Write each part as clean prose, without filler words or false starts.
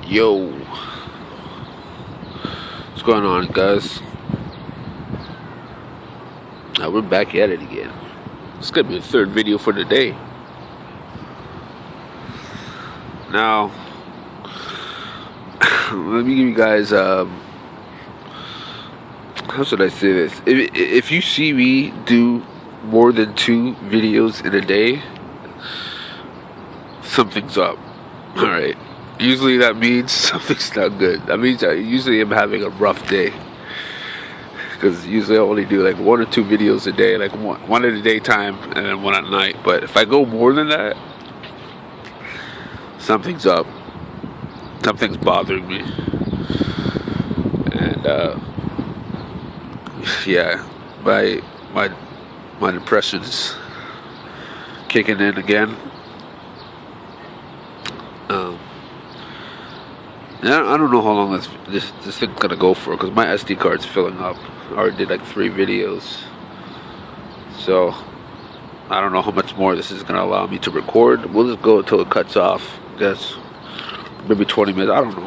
Yo, what's going on, guys? We're back at it again. It's gonna be the third video for the day. Now, let me give you guys, how should I say this? If you see me do more than 2 videos in a day, something's up. Alright. Usually that means something's not good. That means I usually am having a rough day. Because usually I only do like 1 or 2 videos a day, like one at the daytime and then 1 at night. But if I go more than that, something's up. Something's bothering me. And yeah, my depression is kicking in again. I don't know how long this thing's gonna go for, because my SD card's filling up. I already did like 3 videos, so I don't know how much more this is gonna allow me to record. We'll just go until it cuts off. I guess maybe 20 minutes. I don't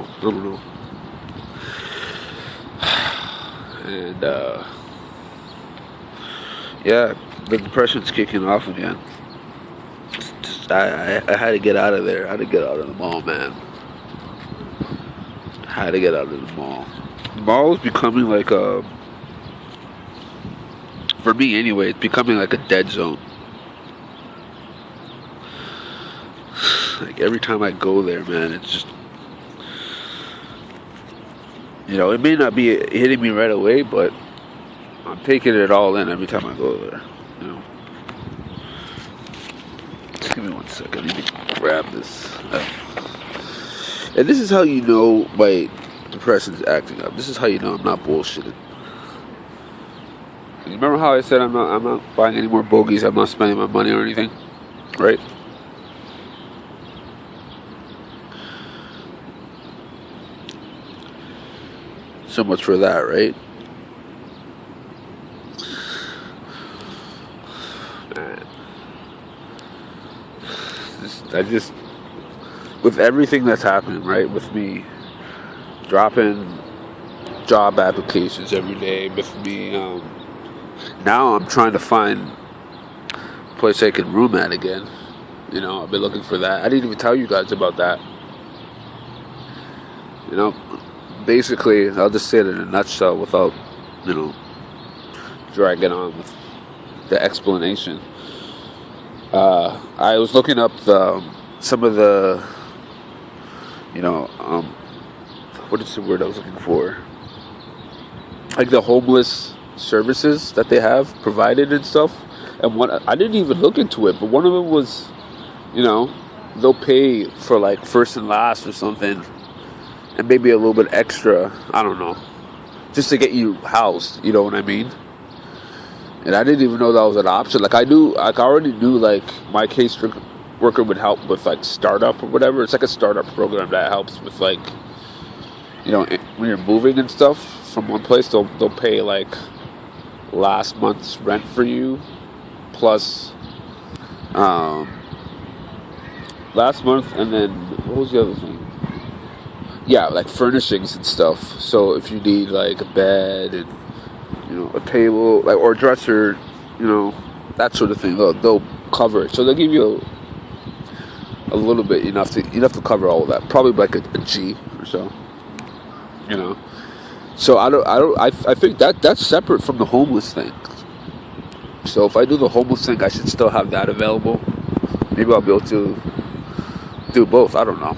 know. And yeah, the depression's kicking off again. I had to get out of there. I had to get out of the mall, man. I had to get out of the mall. The mall is becoming like for me anyway, it's becoming like a dead zone. Like every time I go there, man, it's just, it may not be hitting me right away, but I'm taking it all in every time I go there. Just give me 1 second. I need to grab this. And this is how you know my depression's acting up. This is how you know I'm not bullshitting. You remember how I said I'm not buying any more bogeys, I'm not spending my money or anything? Right? So much for that, right? Man. With everything that's happening, right, with me dropping job applications every day, with me, now I'm trying to find a place I can room at again. I've been looking for that. I didn't even tell you guys about that. Basically, I'll just say it in a nutshell without, dragging on with the explanation. I was looking up some of the, what is the word I was looking for? Like the homeless services that they have provided and stuff. And I didn't even look into it, but one of them was, they'll pay for like first and last or something, and maybe a little bit extra. I don't know, just to get you housed. You know what I mean? And I didn't even know that was an option. Like I already knew like my caseworker would help with like startup or whatever. It's like a startup program that helps with like, when you're moving and stuff from one place, they'll pay like last month's rent for you, plus last month, and then what was the other thing? Yeah, like furnishings and stuff. So if you need like a bed and a table, like, or a dresser, that sort of thing, they'll cover it. So they'll give you a little bit, enough to cover all of that. Probably like a G or so. So I think that's separate from the homeless thing. So if I do the homeless thing, I should still have that available. Maybe I'll be able to do both. I don't know.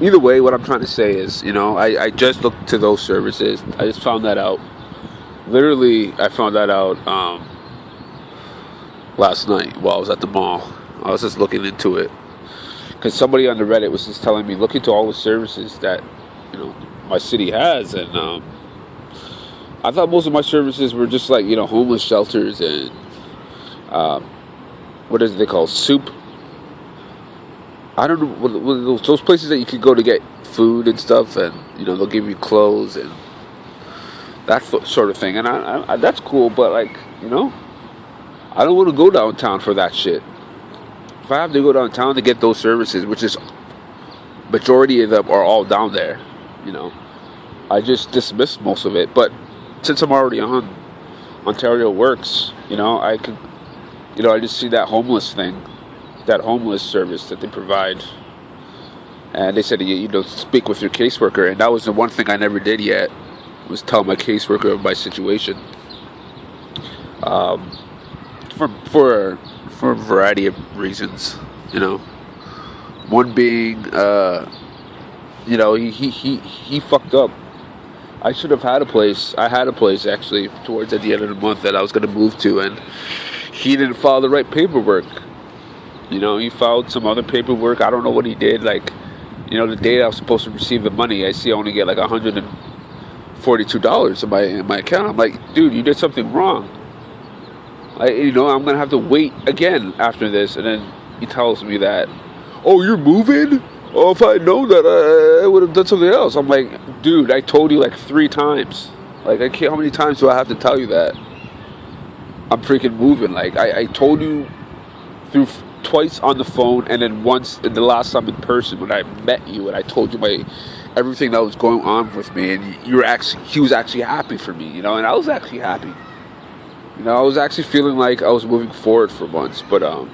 Either way, what I'm trying to say is, I just looked to those services. I just found that out. Literally, I found that out last night while I was at the mall. I was just looking into it. Because somebody on the Reddit was just telling me, look into all the services that, my city has. And I thought most of my services were just like, homeless shelters and, what is it they call, soup? I don't know, those places that you can go to get food and stuff, and, they'll give you clothes and that sort of thing. And I that's cool, but like, I don't want to go downtown for that shit. If I have to go downtown to get those services, which is majority of them are all down there. You know, I just dismissed most of it. But since I'm already on Ontario Works, you know, I could, you know, I just see that homeless thing, that homeless service that they provide. And they said, you know, speak with your caseworker. And that was the one thing I never did yet, was tell my caseworker of my situation. For a variety of reasons, you know. One being, you know, he fucked up. I should have had a place. I had a place actually towards at the end of the month that I was going to move to, and he didn't file the right paperwork. You know, he filed some other paperwork. I don't know what he did. Like, you know, the day I was supposed to receive the money, I see I only get like $142 in my account. I'm like, dude, you did something wrong. You know, I'm gonna have to wait again after this. And then he tells me that, oh, you're moving? Oh, if I'd known that, I would have done something else. I'm like, dude, I told you like 3 times. Like, I can't. How many times do I have to tell you that I'm freaking moving? Like, I told you through twice on the phone, and then once in the last time in person when I met you, and I told you everything that was going on with me, and he was actually happy for me, you know, and I was actually happy. You know, I was actually feeling like I was moving forward for once, but of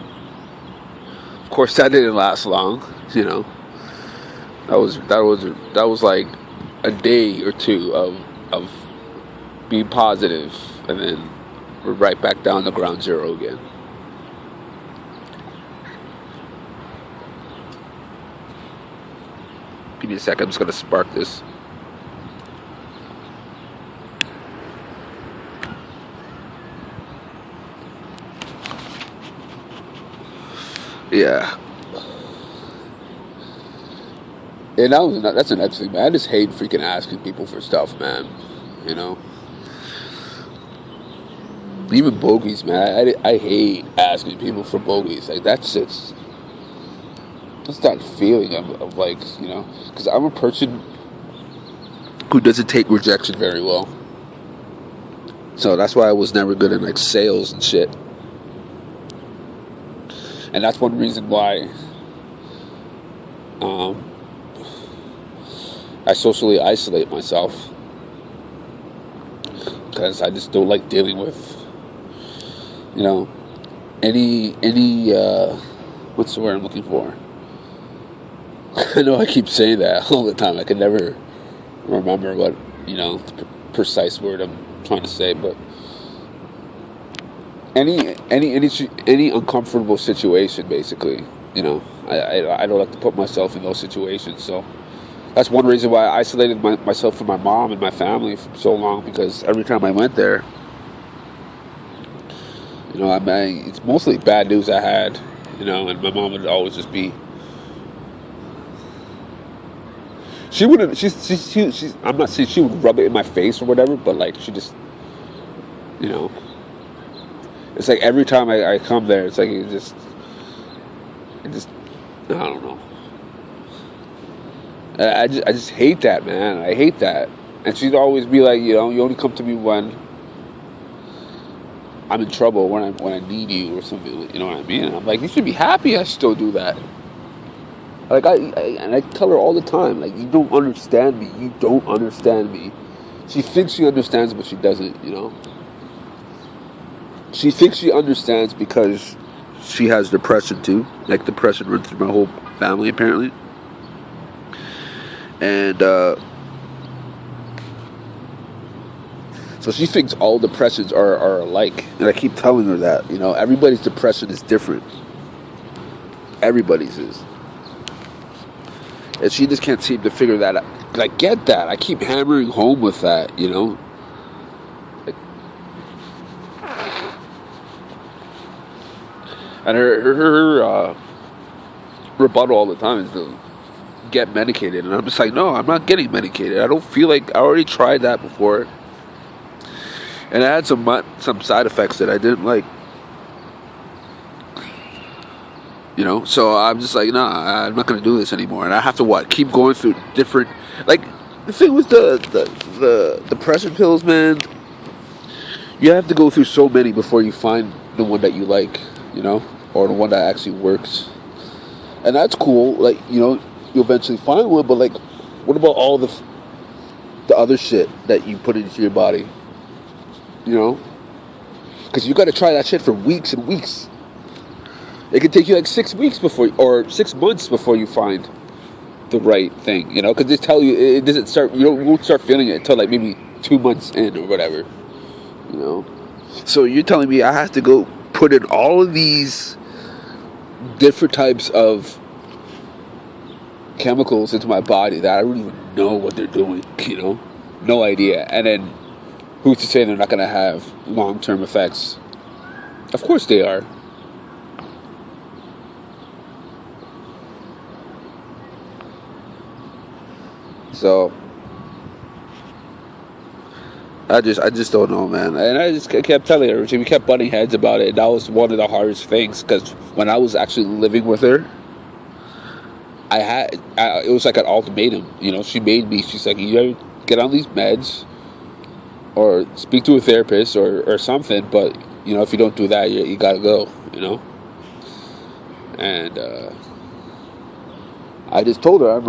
course that didn't last long. You know, that was like a day or two of being positive, and then we're right back down to ground zero again. Give me a second. I'm just gonna spark this. Yeah. And that's another thing, man. I just hate freaking asking people for stuff, man. You know? Even bogeys, man. I hate asking people for bogeys. Like, that's just that feeling of like, you know? Because I'm a person who doesn't take rejection very well. So that's why I was never good at, like, sales and shit. And that's one reason why I socially isolate myself, because I just don't like dealing with, you know, any what's the word I'm looking for? I know I keep saying that all the time. I can never remember what, you know, the precise word I'm trying to say, but any uncomfortable situation, basically, you know, I don't like to put myself in those situations. So that's one reason why I isolated myself from my mom and my family for so long, because every time I went there, you know, it's mostly bad news I had, you know, and my mom would always just be, she wouldn't, she's, I'm not saying she would rub it in my face or whatever, but like, she just, you know, it's like every time I come there, it's like it just, I don't know. I just hate that, man. I hate that. And she'd always be like, you know, you only come to me when I'm in trouble, when I need you or something. You know what I mean? And I'm like, you should be happy I still do that. Like, I tell her all the time, like, you don't understand me. You don't understand me. She thinks she understands, but she doesn't, you know? She thinks she understands because she has depression too. Like, depression runs through my whole family, apparently. And so she thinks all depressions are alike. And I keep telling her that, you know, everybody's depression is different. Everybody's is. And she just can't seem to figure that out. But I get that. I keep hammering home with that, you know. And her rebuttal all the time is to get medicated. And I'm just like, no, I'm not getting medicated. I don't feel like, I already tried that before. And it had some side effects that I didn't like. You know, so I'm just like, nah, I'm not going to do this anymore. And I have to, keep going through different, like, the thing with the depression pills, man, you have to go through so many before you find the one that you like, you know, or the one that actually works. And that's cool. Like, you know, you'll eventually find one. But like, what about all the other shit that you put into your body? You know, because you got to try that shit for weeks and weeks. It could take you like 6 weeks or 6 months before you find the right thing. You know, because they tell you it doesn't start. You won't start feeling it until like maybe 2 months in or whatever. You know, so you're telling me I have to go put in all of these different types of chemicals into my body that I don't even know what they're doing, you know? No idea. And then who's to say they're not going to have long-term effects? Of course they are. So I just don't know, man. And I just kept telling her, we kept butting heads about it. That was one of the hardest things, because when I was actually living with her, it was like an ultimatum. You know, she made me. She's like, you either get on these meds, or speak to a therapist, or something. But you know, if you don't do that, you gotta go. You know, and I just told her, I'm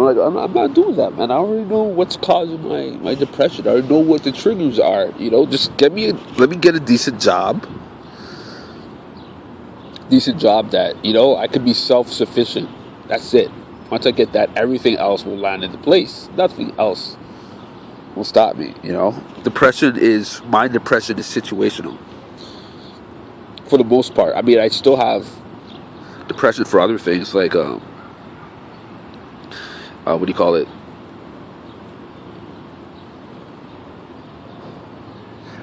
not doing that, man. I already know what's causing my depression. I already know what the triggers are. You know, just let me get a decent job. Decent job that, you know, I could be self-sufficient. That's it. Once I get that, everything else will land into place. Nothing else will stop me, you know. My depression is situational. For the most part. I mean, I still have depression for other things, like, what do you call it?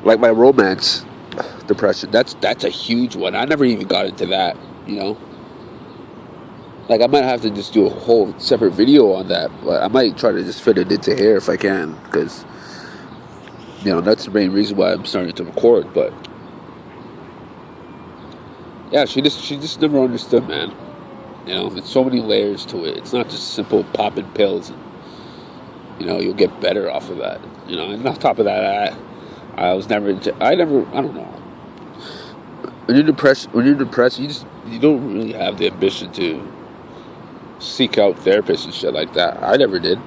Like my romance depression. That's a huge one. I never even got into that, you know. Like, I might have to just do a whole separate video on that, but I might try to just fit it into here if I can, because, you know, that's the main reason why I'm starting to record. But yeah, she just never understood, man. You know, there's so many layers to it. It's not just simple popping pills and, you know, you'll get better off of that. You know, and on top of that, I don't know. When you're depressed, you don't really have the ambition to seek out therapists and shit like that. I never did.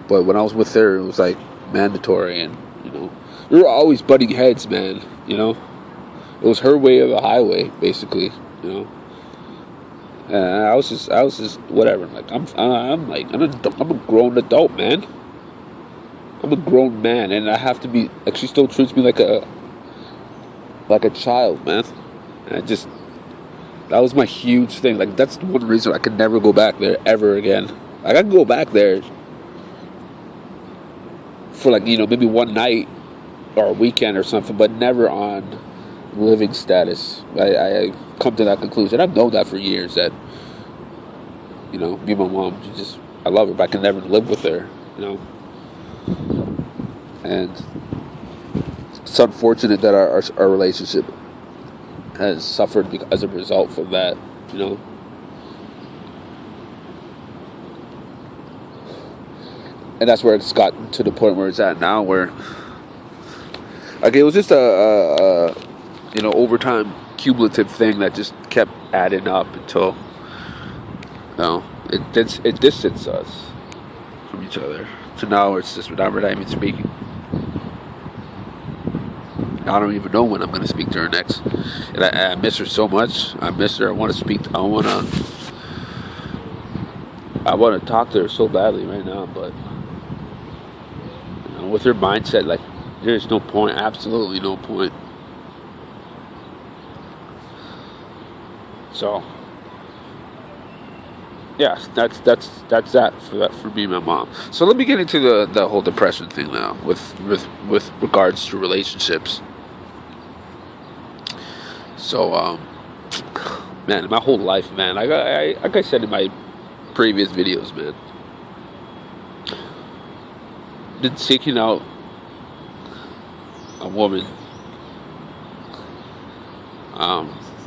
But when I was with her, it was like mandatory, and, you know, we were always butting heads, man. You know, it was her way or the highway, basically. You know. And I was just whatever. Like, I'm a grown adult, man. I'm a grown man, and I have to be. Like, she still treats me like a child, man. And that was my huge thing. Like, that's the one reason I could never go back there ever again. Like, I could go back there for, like, you know, maybe one night or a weekend or something, but never on living status. I come to that conclusion. I've known that for years, that, you know, me and my mom, I love her, but I can never live with her, you know. And it's unfortunate that our relationship has suffered as a result from that, you know. And that's where it's gotten to the point where it's at now, where, like, it was just a you know, overtime cumulative thing that just kept adding up until, you know, it distanced us from each other. So now it's just, we're not even speaking. I don't even know when I'm going to speak to her next. And I miss her so much. I miss her. I want to speak to her. I want to talk to her so badly right now, but, you know, with her mindset, like, there's no point, absolutely no point. So, yeah, that's that for me and my mom. So let me get into the whole depression thing now, with regards to relationships. So, man, my whole life, man, like I said in my previous videos, man, been seeking out a woman,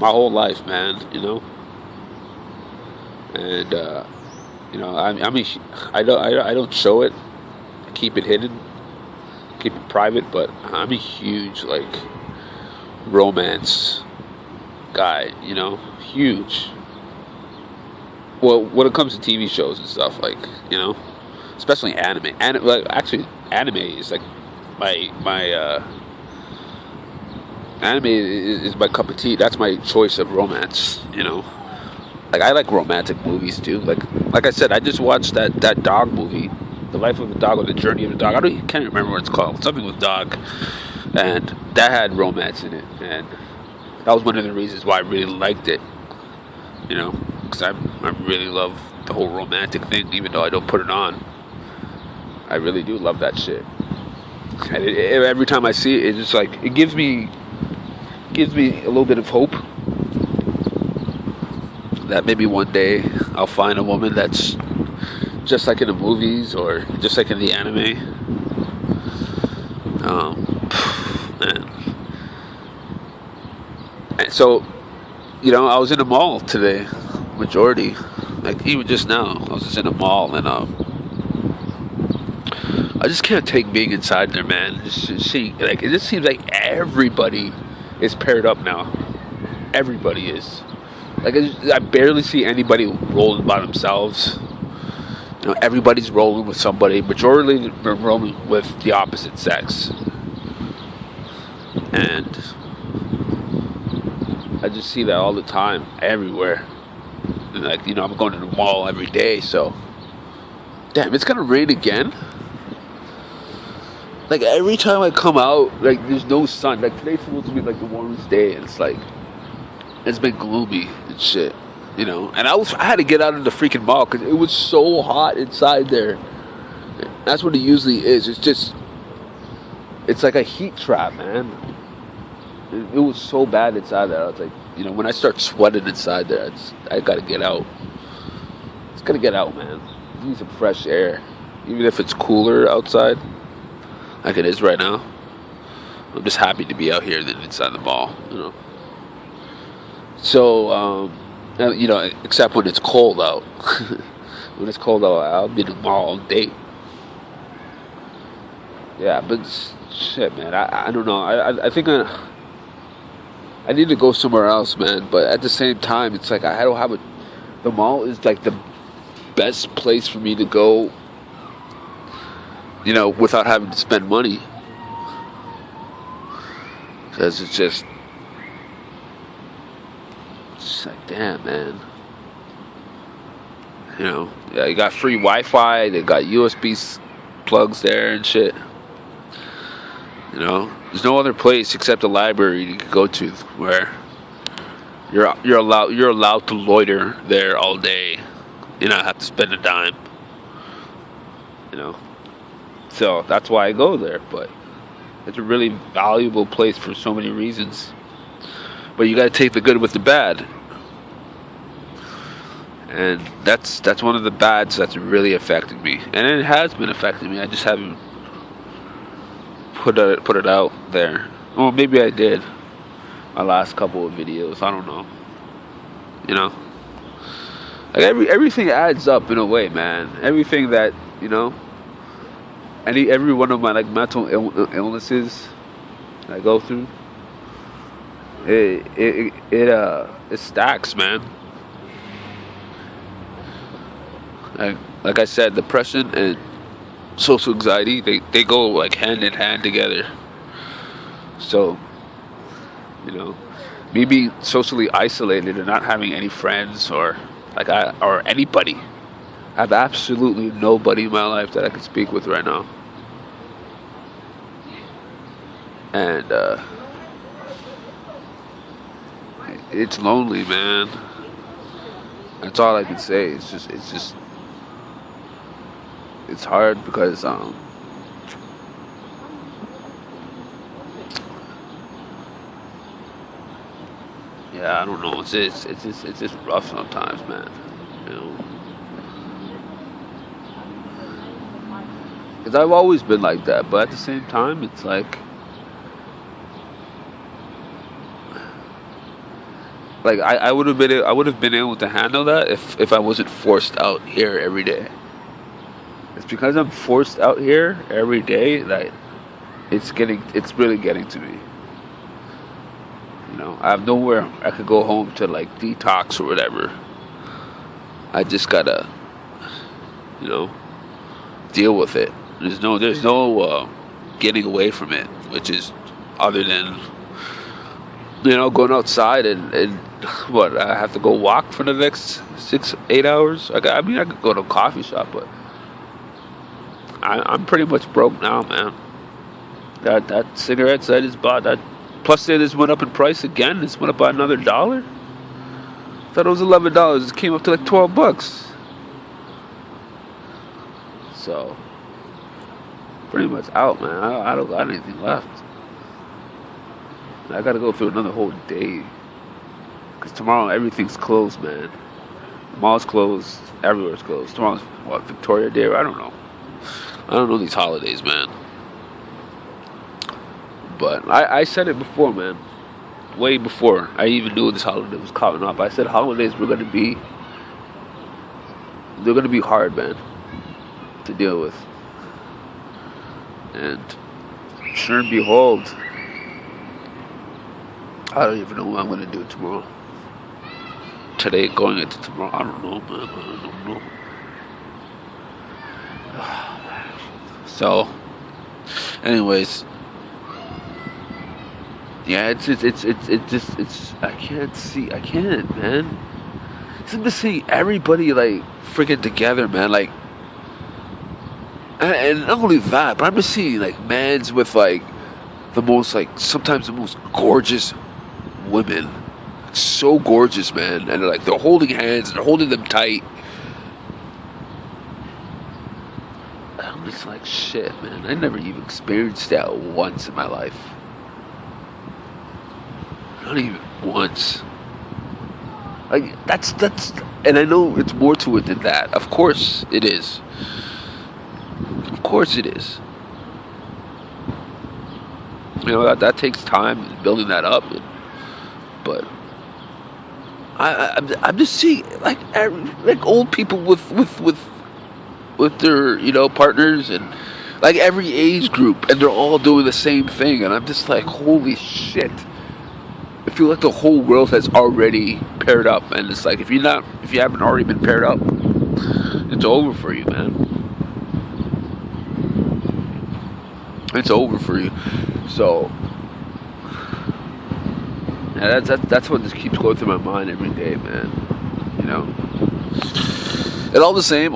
my whole life, man, you know. And you know, I don't show it. I keep it hidden, keep it private. But I'm a huge, like, romance guy, you know, huge. Well, when it comes to TV shows and stuff, like, especially anime. Like, actually, anime is like my anime is my cup of tea. That's my choice of romance. Like, I like romantic movies too. Like I said, I just watched that dog movie, The Life of the Dog or The Journey of the Dog. Can't remember what it's called. Something with dog, and that had romance in it, and that was one of the reasons why I really liked it. Because I really love the whole romantic thing, even though I don't put it on. I really do love that shit. And every time I see it, it's just like it gives me a little bit of hope that maybe one day I'll find a woman that's just like in the movies or just like in the anime. Man. And so, I was in a mall today, majority. Like, even just now, I was just in a mall, and I just can't take being inside there, man. Just seeing, like, it just seems like everybody is paired up now. Everybody is. Like, I barely see anybody rolling by themselves. Everybody's rolling with somebody. Majority they're rolling with the opposite sex. And I just see that all the time, everywhere. And like, I'm going to the mall every day, so damn, it's gonna rain again. Like, every time I come out, like, there's no sun. Like, today's supposed to be like the warmest day, and it's like it's been gloomy and shit, And I had to get out of the freaking mall because it was so hot inside there. That's what it usually is. It's like a heat trap, man. It was so bad inside there. I was like, when I start sweating inside there, I gotta get out. It's gotta get out, man. I need some fresh air, even if it's cooler outside, like it is right now. I'm just happy to be out here than inside the mall, So, except when it's cold out. When it's cold out, I'll be in the mall all day. Yeah, but shit, man. I don't know. I think I need to go somewhere else, man. But at the same time, it's like I don't have the mall is like the best place for me to go, without having to spend money. Because it's just like, damn, man. Yeah, you got free Wi-Fi. They got USB plugs there and shit. There's no other place except a library you can go to where you're allowed to loiter there all day. You not have to spend a dime. So that's why I go there. But it's a really valuable place for so many reasons. But you got to take the good with the bad. And that's one of the bads that's really affecting me. And it has been affecting me. I just haven't put it out there. Well, maybe I did. My last couple of videos. I don't know. Like, everything adds up in a way, man. Everything that, every one of my, like, mental illnesses that I go through, it stacks, man. Like I said, depression and social anxiety, they go like hand in hand together. So, me being socially isolated and not having any friends or anybody. I have absolutely nobody in my life that I can speak with right now. And it's lonely, man. That's all I can say. It's hard because yeah, I don't know. It's just rough sometimes, man. Because I've always been like that, but at the same time, it's like I would have been able to handle that if I wasn't forced out here every day. It's because I'm forced out here every day that it's really getting to me. I have nowhere I could go home to like detox or whatever. I just gotta, you know, deal with it. There's no getting away from it, which is other than going outside and what I have to go walk for the next 6-8 hours. I mean I could go to a coffee shop, but I'm pretty much broke now, man. That cigarettes I just bought, that plus they just went up in price again. This went up by another $1. Thought it was $11. It came up to like $12. So pretty much out, man. I don't got anything left. I gotta go through another whole day. Cause tomorrow everything's closed, man. The mall's closed. Everywhere's closed. Tomorrow's what, Victoria Day? I don't know. I don't know these holidays, man. But I said it before, man. Way before I even knew this holiday was coming up. I said holidays they're gonna be hard, man, to deal with. And sure and behold, I don't even know what I'm gonna do tomorrow. Today going into tomorrow, I don't know, man. I don't know. So, anyways, yeah, it's I can't, man. I'm just seeing everybody like freaking together, man. Like, and not only that, but I'm just seeing like mans with like the most like sometimes the most gorgeous women, so gorgeous, man, and they're holding hands and they're holding them tight. I'm just like, shit, man. I never even experienced that once in my life. Not even once. Like that's, and I know it's more to it than that. Of course it is. Of course it is. That takes time building that up. But I'm just seeing like old people with their partners and like every age group, and they're all doing the same thing, and I'm just like, holy shit. I feel like the whole world has already paired up, and it's like if you haven't already been paired up, it's over for you, man. It's over for you. So yeah, that's what just keeps going through my mind every day, man. And all the same,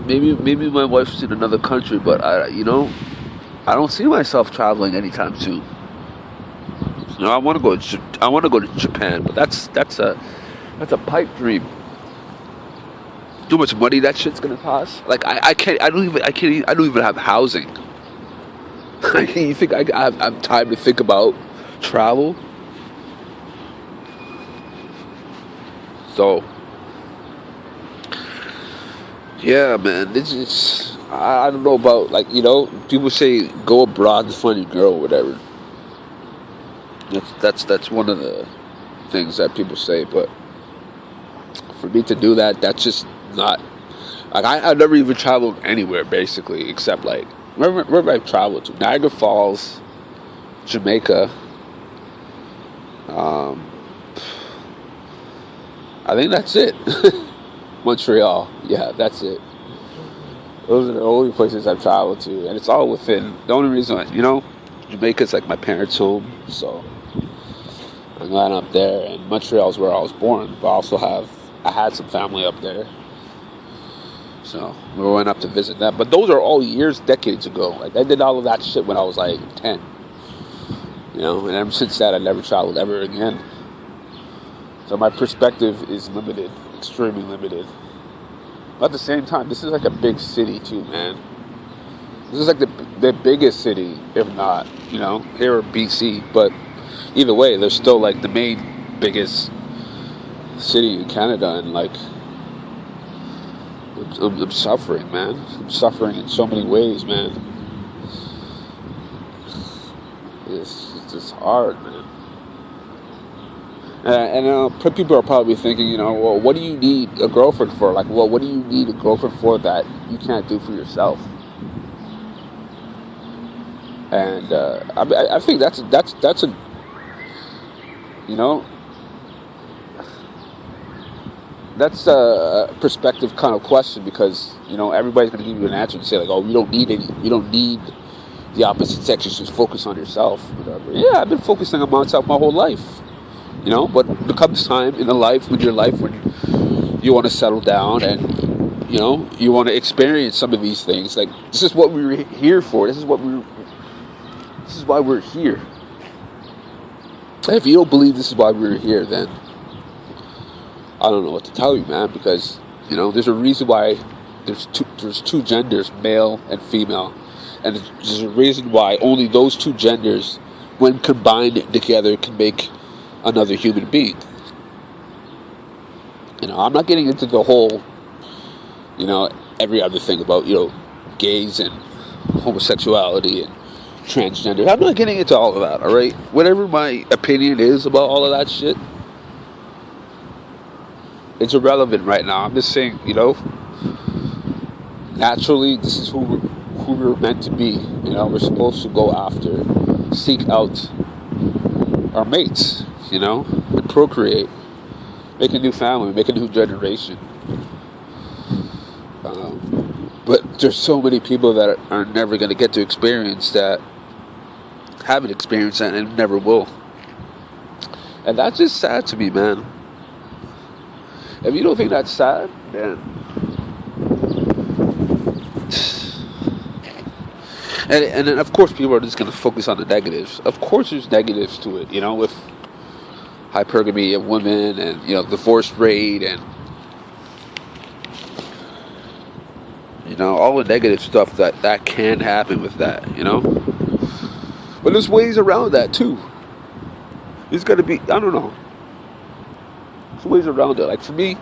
maybe my wife's in another country, but I don't see myself traveling anytime soon. I want to go to Japan, but that's a pipe dream. Too much money that shit's gonna cost. Like I don't even have housing. You think I have time to think about travel? So yeah, man, this is I don't know about people say go abroad to find your girl or whatever. That's one of the things that people say, but for me to do that, that's just not like I never even traveled anywhere basically except like where I've traveled to Niagara Falls, Jamaica. I think that's it. Montreal, yeah, that's it. Those are the only places I've traveled to, and it's all within. The only reason, Jamaica's like my parents' home, so I'm going up there, and Montreal's where I was born, but I had some family up there, so we went up to visit them. But those are all decades ago. Like I did all of that shit when I was like 10, and ever since that I never traveled ever again. So my perspective is limited, extremely limited. But at the same time, this is like a big city too, man. This is like the biggest city, if not, here in BC. But either way, they're still like the main biggest city in Canada, and like I'm suffering, man. I'm suffering in so many ways, man. It's just hard, man. And people are probably thinking, well, what do you need a girlfriend for? Like, well, what do you need a girlfriend for that you can't do for yourself? And I think that's a that's a perspective kind of question, because everybody's going to give you an answer and say like, oh, you don't need the opposite sex, you just focus on yourself, whatever. Yeah, I've been focusing on myself my whole life, but there comes time in your life when you want to settle down and you want to experience some of these things. Like, this is what we were here for. This is why we're here. If you don't believe this is why we're here, then I don't know what to tell you, man, because there's a reason why there's two genders, male and female. And there's a reason why only those two genders, when combined together, can make another human being. I'm not getting into the whole, every other thing about, gays and homosexuality and transgender. I'm not getting into all of that, all right? Whatever my opinion is about all of that shit, it's irrelevant right now. I'm just saying, naturally, this is who we're meant to be. We're supposed to go after, seek out our mates, and procreate, make a new family, make a new generation. But there's so many people that are never going to get to experience that, haven't experienced that, and never will. And that's just sad to me, man. If you don't think that's sad, then and then of course people are just going to focus on the negatives. Of course there's negatives to it, with hypergamy of women and divorce rate and all the negative stuff that can happen with that, But there's ways around that too. There's got to be, I don't know. There's ways around it. Like for me,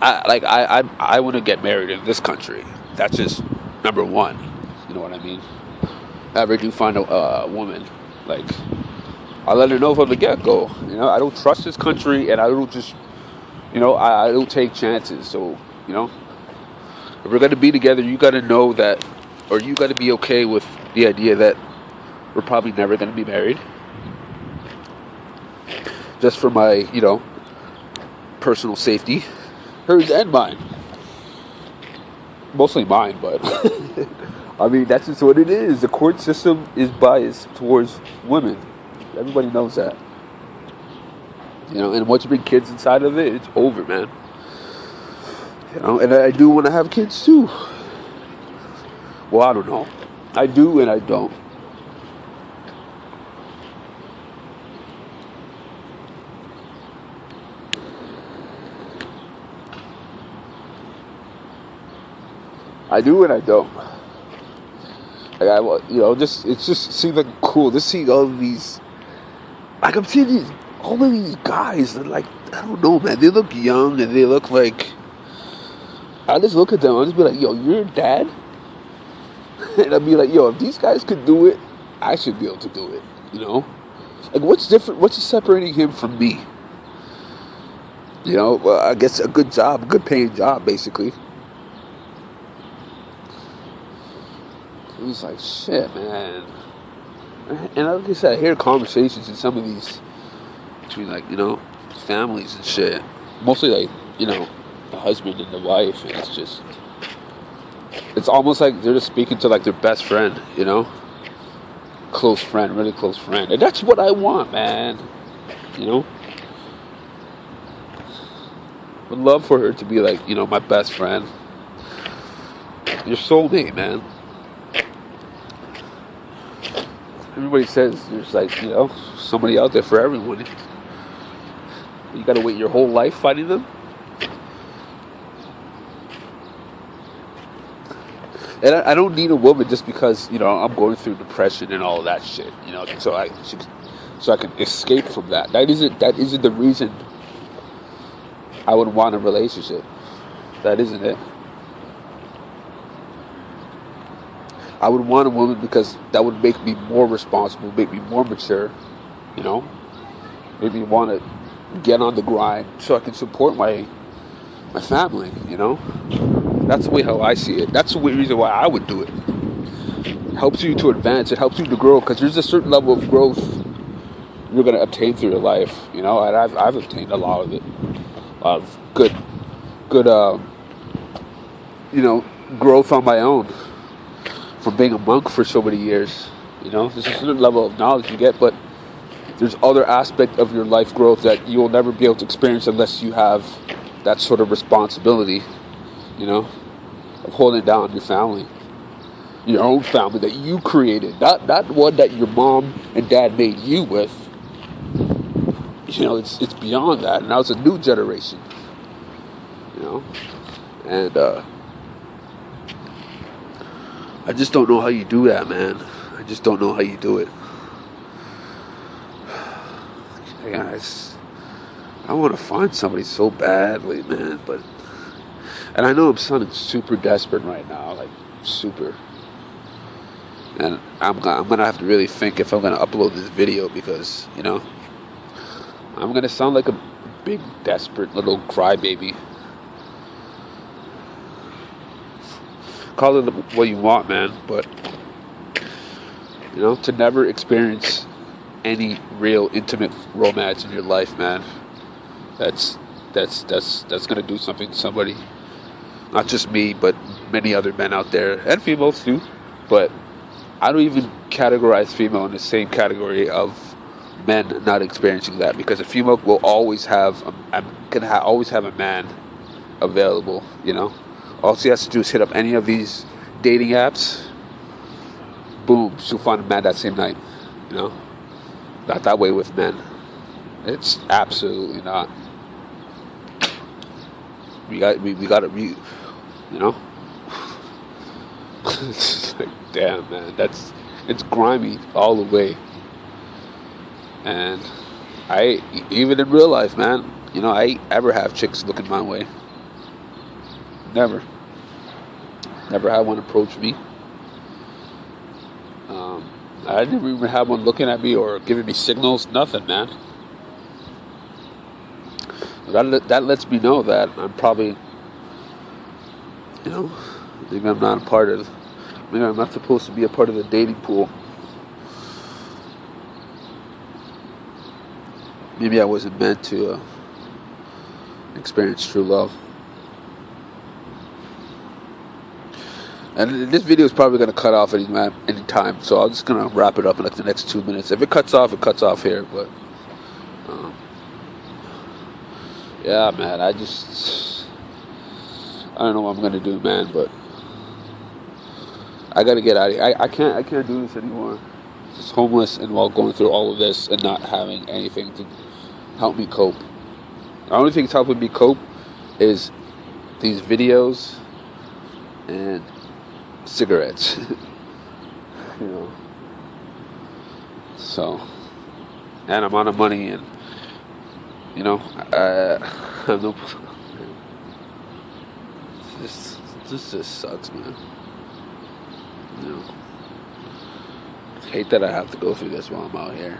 I want to get married in this country. That's just number one. You know what I mean? If I ever do find a woman, like, I let her know from the get-go. I don't trust this country, and I don't just, I don't take chances. So, if we're going to be together, you got to know that, or you got to be okay with the idea that we're probably never going to be married. Just for my, personal safety. Hers and mine. Mostly mine, but I mean, that's just what it is. The court system is biased towards women. Everybody knows that. And once you bring kids inside of it, it's over, man. And I do want to have kids too. Well, I don't know. I do and I don't. I do and I don't. Like it just seems like cool. Just seeing all of these, like I'm seeing all of these guys that, like, I don't know, man. They look young and they look like. I just look at them. I just be like, yo, you're a dad, and I'd be like, yo, if these guys could do it, I should be able to do it. Like what's different? What's separating him from me? Well, I guess a good job, a good paying job, basically. It was like, shit, man. And like I said, I hear conversations in some of these between, like, families and shit. Mostly, like, the husband and the wife. And it's almost like they're just speaking to, like, their best friend, close friend, really close friend. And that's what I want, man. Would love for her to be, like, my best friend. Your soulmate, man. Everybody says there's, like, somebody out there for everyone. You gotta wait your whole life finding them. And I don't need a woman just because, I'm going through depression and all of that shit, so I can escape from that. That isn't the reason I would want a relationship. That isn't it. I would want a woman because that would make me more responsible, make me more mature, make me want to get on the grind so I can support my family, That's the way how I see it. That's the reason why I would do it. It helps you to advance. It helps you to grow, because there's a certain level of growth you're going to obtain through your life, and I've obtained a lot of it. a lot of good, you know, growth on my own from being a monk for so many years. You know, there's a certain level of knowledge you get, but there's other aspect of your life growth that you will never be able to experience unless you have that sort of responsibility, you know, of holding down your family, your own family that you created, not one that your mom and dad made you with. You know, it's beyond that. Now it's a new generation, you know, and I just don't know how you do that, man. I just don't know how you do it. Guys, I want to find somebody so badly, man, but, and I know I'm sounding super desperate right now, like super, and I'm gonna have to really think if I'm gonna upload this video, because, you know, I'm gonna sound like a big desperate little crybaby. Call it what you want, man, but, you know, to never experience any real intimate romance in your life, man, that's gonna do something to somebody. Not just me, but many other men out there, and females too. But I don't even categorize female in the same category of men not experiencing that, because a female will always have always have a man available. You know, all she has to do is hit up any of these dating apps. Boom, she'll find a man that same night. You know. Not that way with men. It's absolutely not. We got to, you know. It's like, damn, man, it's grimy all the way. And even in real life, man, you know, I ain't ever have chicks looking my way. Never had one approach me. I didn't even have one looking at me or giving me signals, nothing, man. That lets me know that I'm probably, you know, maybe I'm not maybe I'm not supposed to be a part of the dating pool. Maybe I wasn't meant to experience true love. And this video is probably going to cut off any time, so I'm just going to wrap it up in like the next 2 minutes. If it cuts off, it cuts off here, but yeah, man, I don't know what I'm going to do, man, but I got to get out of here. I can't do this anymore. Just homeless and while going through all of this and not having anything to help me cope. The only thing that's helping me cope is these videos and cigarettes. You know. So, and I'm out of money, and, you know, I have no. This just sucks, man. You know, I hate that I have to go through this while I'm out here.